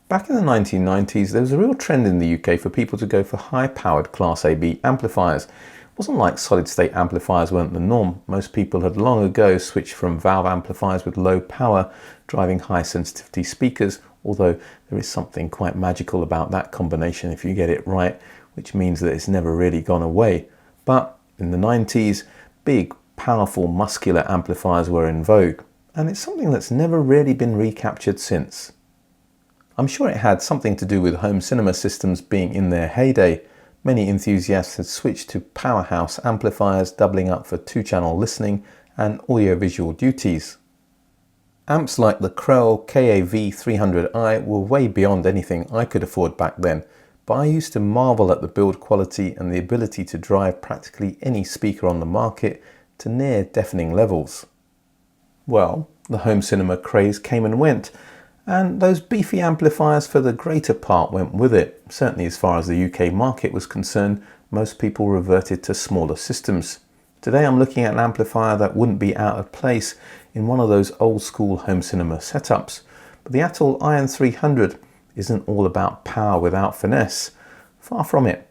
Back in the 1990s, there was a real trend in the UK for people to go for high-powered Class AB amplifiers. It wasn't like solid-state amplifiers weren't the norm. Most people had long ago switched from valve amplifiers with low power, driving high-sensitivity speakers, although there is something quite magical about that combination if you get it right, which means that it's never really gone away. But in the 90s, big, powerful, muscular amplifiers were in vogue, and it's something that's never really been recaptured since. I'm sure it had something to do with home cinema systems being in their heyday. Many enthusiasts had switched to powerhouse amplifiers, doubling up for two-channel listening and audiovisual duties. Amps like the Krell KAV300i were way beyond anything I could afford back then, but I used to marvel at the build quality and the ability to drive practically any speaker on the market to near deafening levels. Well, the home cinema craze came and went, and those beefy amplifiers for the greater part went with it. Certainly as far as the UK market was concerned, most people reverted to smaller systems. Today I'm looking at an amplifier that wouldn't be out of place in one of those old school home cinema setups. But the Atoll IN300 isn't all about power without finesse. Far from it.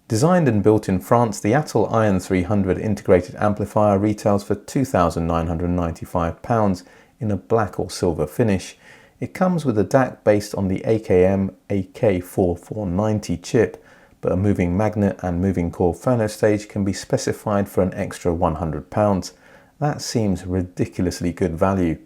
Designed and built in France, the Atoll IN300 integrated amplifier retails for £2,995 in a black or silver finish. It comes with a DAC based on the AKM AK4490 chip, but a moving magnet and moving core phonostage can be specified for an extra £100. That seems ridiculously good value.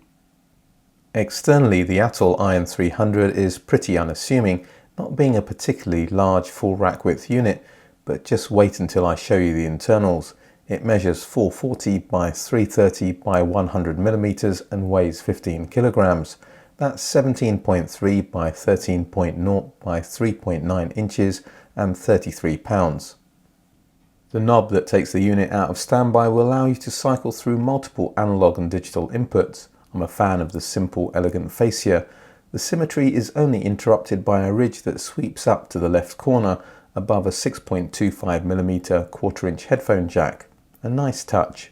Externally, the Atoll IN300 is pretty unassuming, not being a particularly large full rack width unit, but just wait until I show you the internals. It measures 440 by 330 by 100 millimeters and weighs 15 kilograms. That's 17.3 by 13.0 by 3.9 inches and 33 pounds. The knob that takes the unit out of standby will allow you to cycle through multiple analog and digital inputs. I'm a fan of the simple, elegant fascia. The symmetry is only interrupted by a ridge that sweeps up to the left corner above a 6.25mm 1/4-inch headphone jack. A nice touch.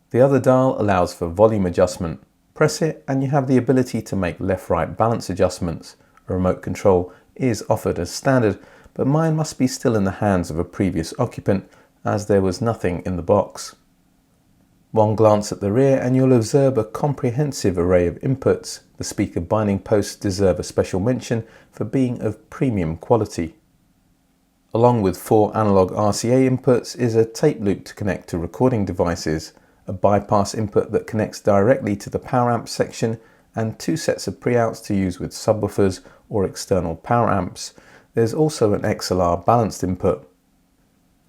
The other dial allows for volume adjustment. Press it and you have the ability to make left-right balance adjustments. A remote control is offered as standard, but mine must be still in the hands of a previous occupant, as there was nothing in the box. One glance at the rear and you'll observe a comprehensive array of inputs. The speaker binding posts deserve a special mention for being of premium quality. Along with 4 analog RCA inputs is a tape loop to connect to recording devices, a bypass input that connects directly to the power amp section, and 2 sets of pre-outs to use with subwoofers or external power amps. There's also an XLR balanced input.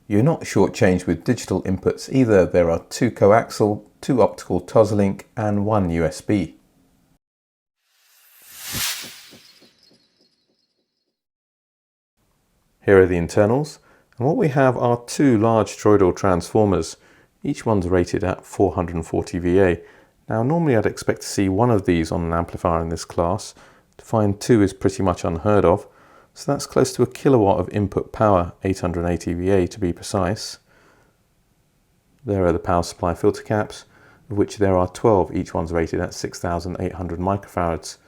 You're not shortchanged with digital inputs either. There are 2 coaxial, 2 optical Toslink and 1 USB. Here are the internals, and what we have are 2 large toroidal transformers. Each one's rated at 440 VA. Now normally I'd expect to see one of these on an amplifier in this class. To find 2 is pretty much unheard of, so that's close to a kilowatt of input power, 880 VA to be precise. There are the power supply filter caps, of which there are 12, each one's rated at 6,800 microfarads.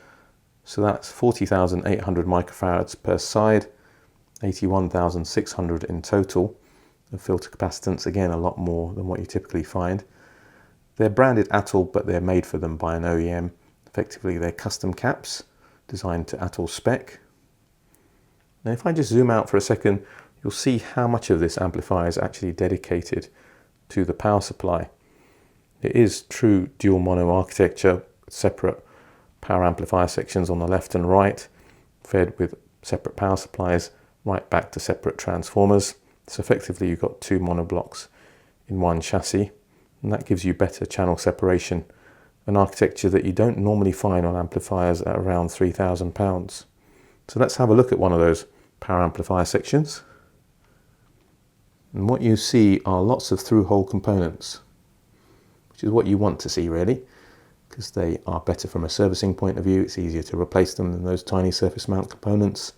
So that's 40,800 microfarads per side, 81,600 in total. The filter capacitance, again, a lot more than what you typically find. They're branded Atoll, but they're made for them by an OEM. Effectively, they're custom caps designed to Atoll spec. Now, if I just zoom out for a second, you'll see how much of this amplifier is actually dedicated to the power supply. It is true dual mono architecture, separate power amplifier sections on the left and right, fed with separate power supplies, right back to separate transformers. So effectively you've got 2 monoblocks in one chassis, and that gives you better channel separation, an architecture that you don't normally find on amplifiers at around £3,000. So let's have a look at one of those power amplifier sections. And what you see are lots of through-hole components, which is what you want to see really, because they are better from a servicing point of view. It's easier to replace them than those tiny surface mount components.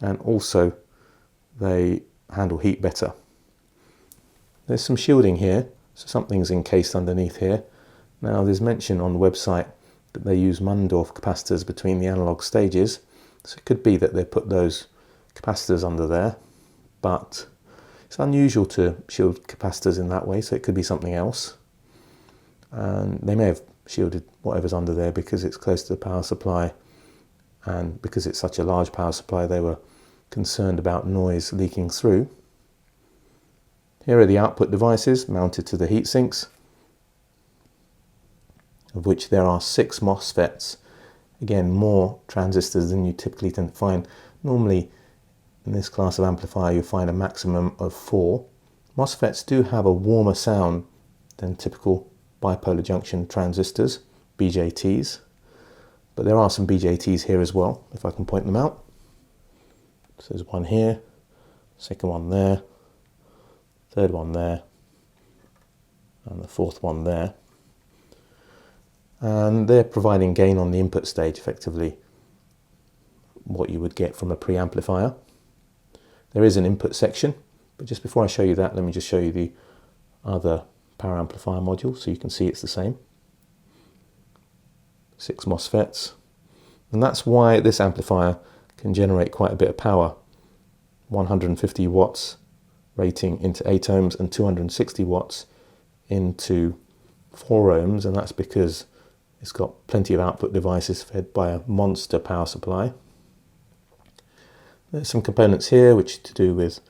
And also they handle heat better. There's some shielding here, so something's encased underneath here. Now there's mention on the website that they use Mundorf capacitors between the analog stages, so it could be that they put those capacitors under there, but it's unusual to shield capacitors in that way, so it could be something else. And they may have shielded whatever's under there because it's close to the power supply, and because it's such a large power supply they were concerned about noise leaking through. Here are the output devices mounted to the heat sinks, of which there are 6 MOSFETs. Again, more transistors than you typically tend to find. Normally in this class of amplifier you find a maximum of 4. MOSFETs do have a warmer sound than typical bipolar junction transistors, BJTs, but there are some BJTs here as well, if I can point them out. So there's one here, second one there, third one there, and the fourth one there. And they're providing gain on the input stage, effectively what you would get from a preamplifier. There is an input section, but just before I show you that, let me just show you the other power amplifier module so you can see it's the same. 6 MOSFETs, and that's why this amplifier can generate quite a bit of power. 150 watts rating into 8 ohms and 260 watts into 4 ohms, and that's because it's got plenty of output devices fed by a monster power supply. There's some components here which are to do with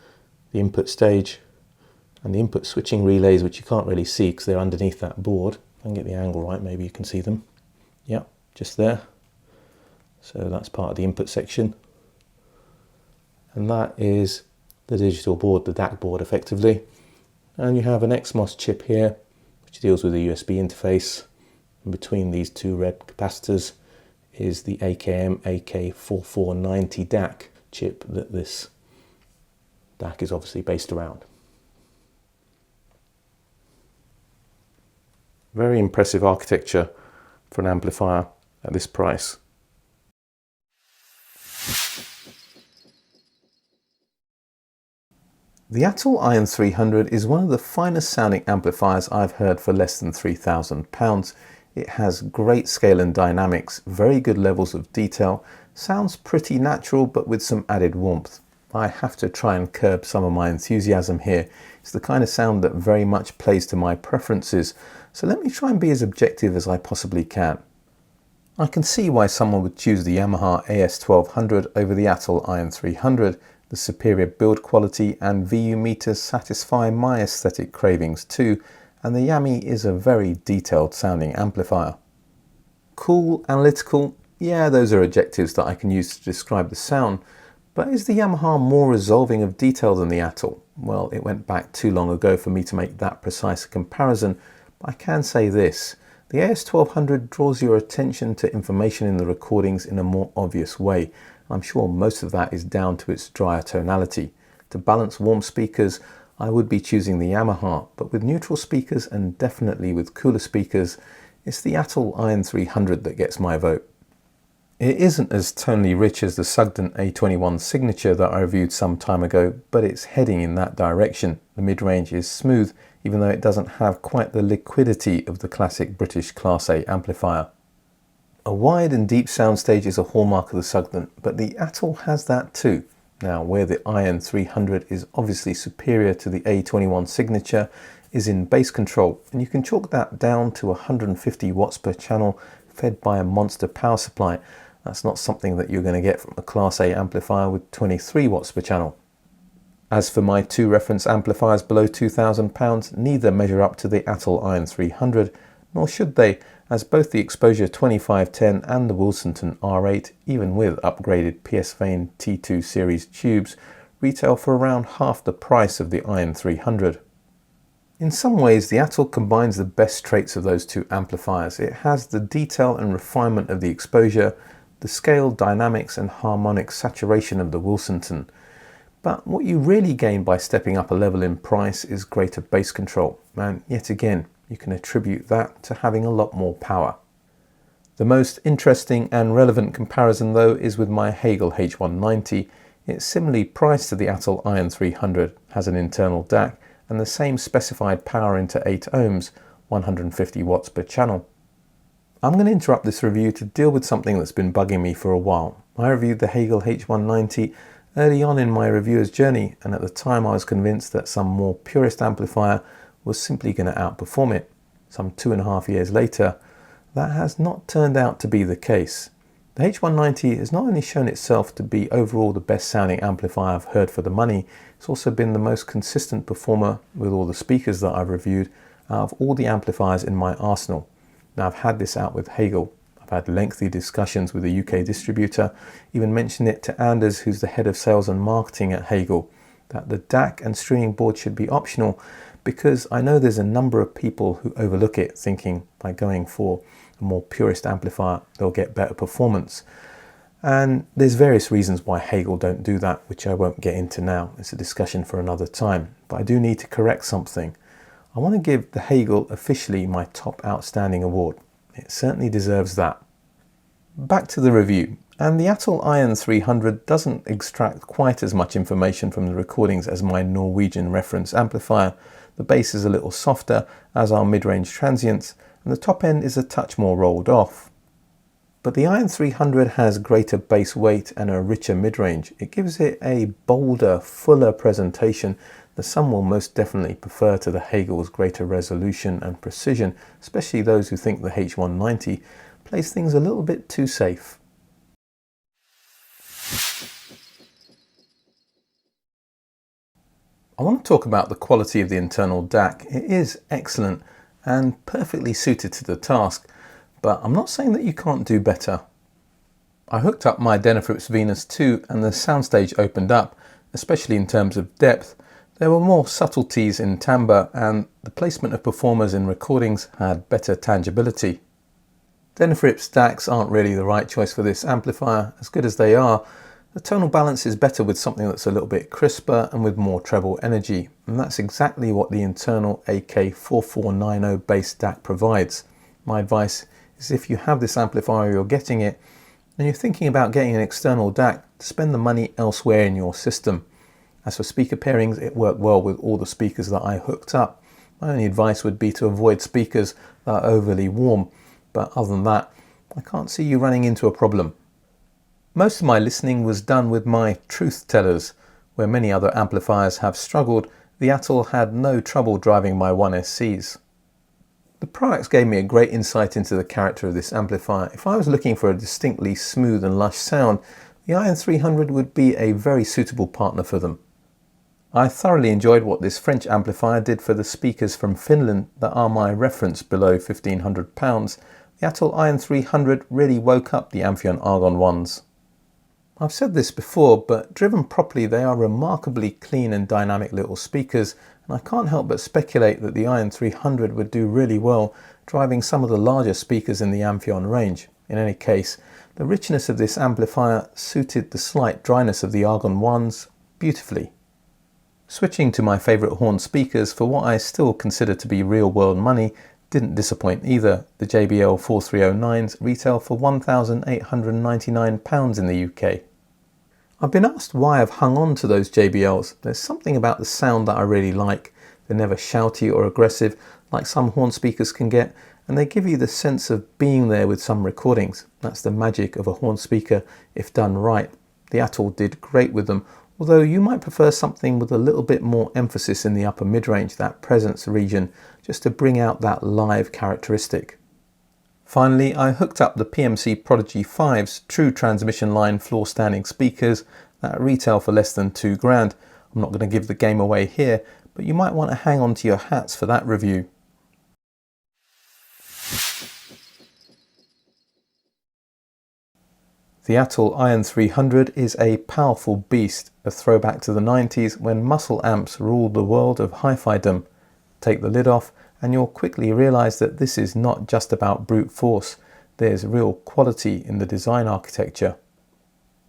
the input stage and the input switching relays, which you can't really see because they're underneath that board. If I can get the angle right, maybe you can see them. Yeah, just there. So that's part of the input section. And that is the digital board, the DAC board effectively. And you have an XMOS chip here, which deals with a USB interface. And between these 2 red capacitors is the AKM AK4490 DAC chip that this DAC is obviously based around. Very impressive architecture for an amplifier at this price. The Atoll IN300 is one of the finest sounding amplifiers I've heard for less than £3,000. It has great scale and dynamics, very good levels of detail, sounds pretty natural but with some added warmth. I have to try and curb some of my enthusiasm here. It's the kind of sound that very much plays to my preferences, so let me try and be as objective as I possibly can. I can see why someone would choose the Yamaha AS1200 over the Atoll IN300. The superior build quality and VU meters satisfy my aesthetic cravings too, and the Yami is a very detailed sounding amplifier. Cool, analytical, yeah, those are adjectives that I can use to describe the sound, but is the Yamaha more resolving of detail than the Atoll? Well, it went back too long ago for me to make that precise a comparison, but I can say this. The AS1200 draws your attention to information in the recordings in a more obvious way. I'm sure most of that is down to its drier tonality. To balance warm speakers, I would be choosing the Yamaha, but with neutral speakers and definitely with cooler speakers, it's the Atoll IN300 that gets my vote. It isn't as tonally rich as the Sugden A21 Signature that I reviewed some time ago, but it's heading in that direction. The mid-range is smooth, even though it doesn't have quite the liquidity of the classic British Class A amplifier. A wide and deep soundstage is a hallmark of the Sugden, but the Atoll has that too. Now, where the IN300 is obviously superior to the A21 Signature is in bass control, and you can chalk that down to 150 watts per channel fed by a monster power supply. That's not something that you're going to get from a Class A amplifier with 23 watts per channel. As for my 2 reference amplifiers below £2,000, neither measure up to the Atoll IN300, nor should they, as both the Exposure 2510 and the Wilsonton R8, even with upgraded PS Vane T2 series tubes, retail for around half the price of the IN300. In some ways, the Atoll combines the best traits of those 2 amplifiers. It has the detail and refinement of the Exposure, the scale, dynamics and harmonic saturation of the Wilsonton. But what you really gain by stepping up a level in price is greater bass control, and yet again, you can attribute that to having a lot more power. The most interesting and relevant comparison though is with my Hegel H190. It's similarly priced to the Atoll IN300, has an internal DAC and the same specified power into 8 ohms, 150 watts per channel. I'm going to interrupt this review to deal with something that's been bugging me for a while. I reviewed the Hegel H190 early on in my reviewer's journey, and at the time I was convinced that some more purist amplifier was simply going to outperform it. Some 2.5 years later, that has not turned out to be the case. The H190 has not only shown itself to be overall the best sounding amplifier I've heard for the money, it's also been the most consistent performer with all the speakers that I've reviewed out of all the amplifiers in my arsenal. Now, I've had this out with Hegel. I've had lengthy discussions with the UK distributor, even mentioned it to Anders, who's the head of sales and marketing at Hegel, that the DAC and stringing board should be optional, because I know there's a number of people who overlook it, thinking by going for a more purist amplifier they'll get better performance. And there's various reasons why Hegel don't do that, which I won't get into now. It's a discussion for another time. But I do need to correct something. I want to give the Hegel officially my top outstanding award. It certainly deserves that. Back to the review. And the Atoll IN300 doesn't extract quite as much information from the recordings as my Norwegian reference amplifier. The bass is a little softer, as are mid-range transients, and the top end is a touch more rolled off. But the IN300 has greater bass weight and a richer mid-range. It gives it a bolder, fuller presentation that some will most definitely prefer to the Hegel's greater resolution and precision, especially those who think the H190 plays things a little bit too safe. I want to talk about the quality of the internal DAC. It is excellent and perfectly suited to the task, but I'm not saying that you can't do better. I hooked up my Denafrips Venus 2 and the soundstage opened up, especially in terms of depth. There were more subtleties in timbre, and the placement of performers in recordings had better tangibility. Denafrips DACs aren't really the right choice for this amplifier. As good as they are, the tonal balance is better with something that's a little bit crisper and with more treble energy, and that's exactly what the internal AK4490 bass DAC provides. My advice is, if you have this amplifier, you're getting it, and you're thinking about getting an external DAC, to spend the money elsewhere in your system. As for speaker pairings, it worked well with all the speakers that I hooked up. My only advice would be to avoid speakers that are overly warm, but other than that, I can't see you running into a problem. Most of my listening was done with my truth tellers. Where many other amplifiers have struggled, the Atoll had no trouble driving my 1SCs. The products gave me a great insight into the character of this amplifier. If I was looking for a distinctly smooth and lush sound, the IN300 would be a very suitable partner for them. I thoroughly enjoyed what this French amplifier did for the speakers from Finland that are my reference below £1,500. The Atoll IN300 really woke up the Amphion Argon 1s. I've said this before, but driven properly they are remarkably clean and dynamic little speakers, and I can't help but speculate that the IN300 would do really well driving some of the larger speakers in the Amphion range. In any case, the richness of this amplifier suited the slight dryness of the Argon 1s beautifully. Switching to my favourite horn speakers for what I still consider to be real world money didn't disappoint either. The JBL 4309s retail for £1,899 in the UK. I've been asked why I've hung on to those JBLs. There's something about the sound that I really like. They're never shouty or aggressive like some horn speakers can get, and they give you the sense of being there with some recordings. That's the magic of a horn speaker if done right. The Atoll did great with them, although you might prefer something with a little bit more emphasis in the upper mid-range, that presence region, just to bring out that live characteristic. Finally, I hooked up the PMC Prodigy 5's true transmission line floor standing speakers that retail for less than £2,000. I'm not going to give the game away here, but you might want to hang on to your hats for that review. The Atoll IN300 is a powerful beast, a throwback to the 90s when muscle amps ruled the world of hi-fi-dom. Take the lid off and you'll quickly realise that this is not just about brute force, there's real quality in the design architecture.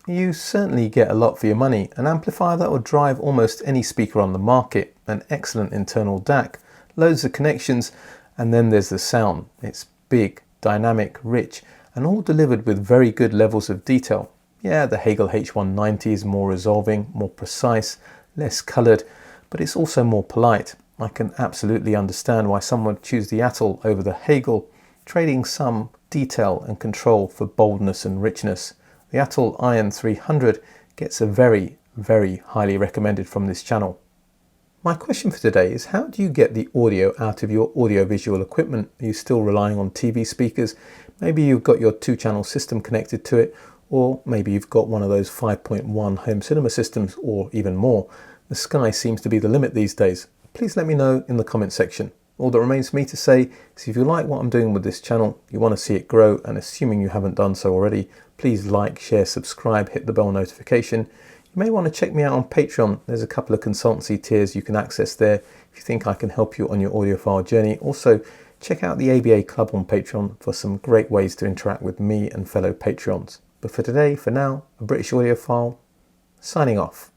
You certainly get a lot for your money, an amplifier that will drive almost any speaker on the market, an excellent internal DAC, loads of connections, and then there's the sound. It's big, dynamic, rich, and all delivered with very good levels of detail. Yeah, the Hegel H190 is more resolving, more precise, less coloured, but it's also more polite. I can absolutely understand why someone would choose the Atoll over the Hegel, trading some detail and control for boldness and richness. The Atoll IN300 gets a very, very highly recommended from this channel. My question for today is, how do you get the audio out of your audiovisual equipment? Are you still relying on TV speakers? Maybe you've got your 2-channel system connected to it, or maybe you've got one of those 5.1 home cinema systems, or even more. The sky seems to be the limit these days. Please let me know in the comment section. All that remains for me to say is, if you like what I'm doing with this channel, you want to see it grow, and assuming you haven't done so already, please like, share, subscribe, hit the bell notification. You may want to check me out on Patreon. There's a couple of consultancy tiers you can access there if you think I can help you on your audiophile journey. Also, check out the ABA Club on Patreon for some great ways to interact with me and fellow Patreons. But for today, for now, a British audiophile, signing off.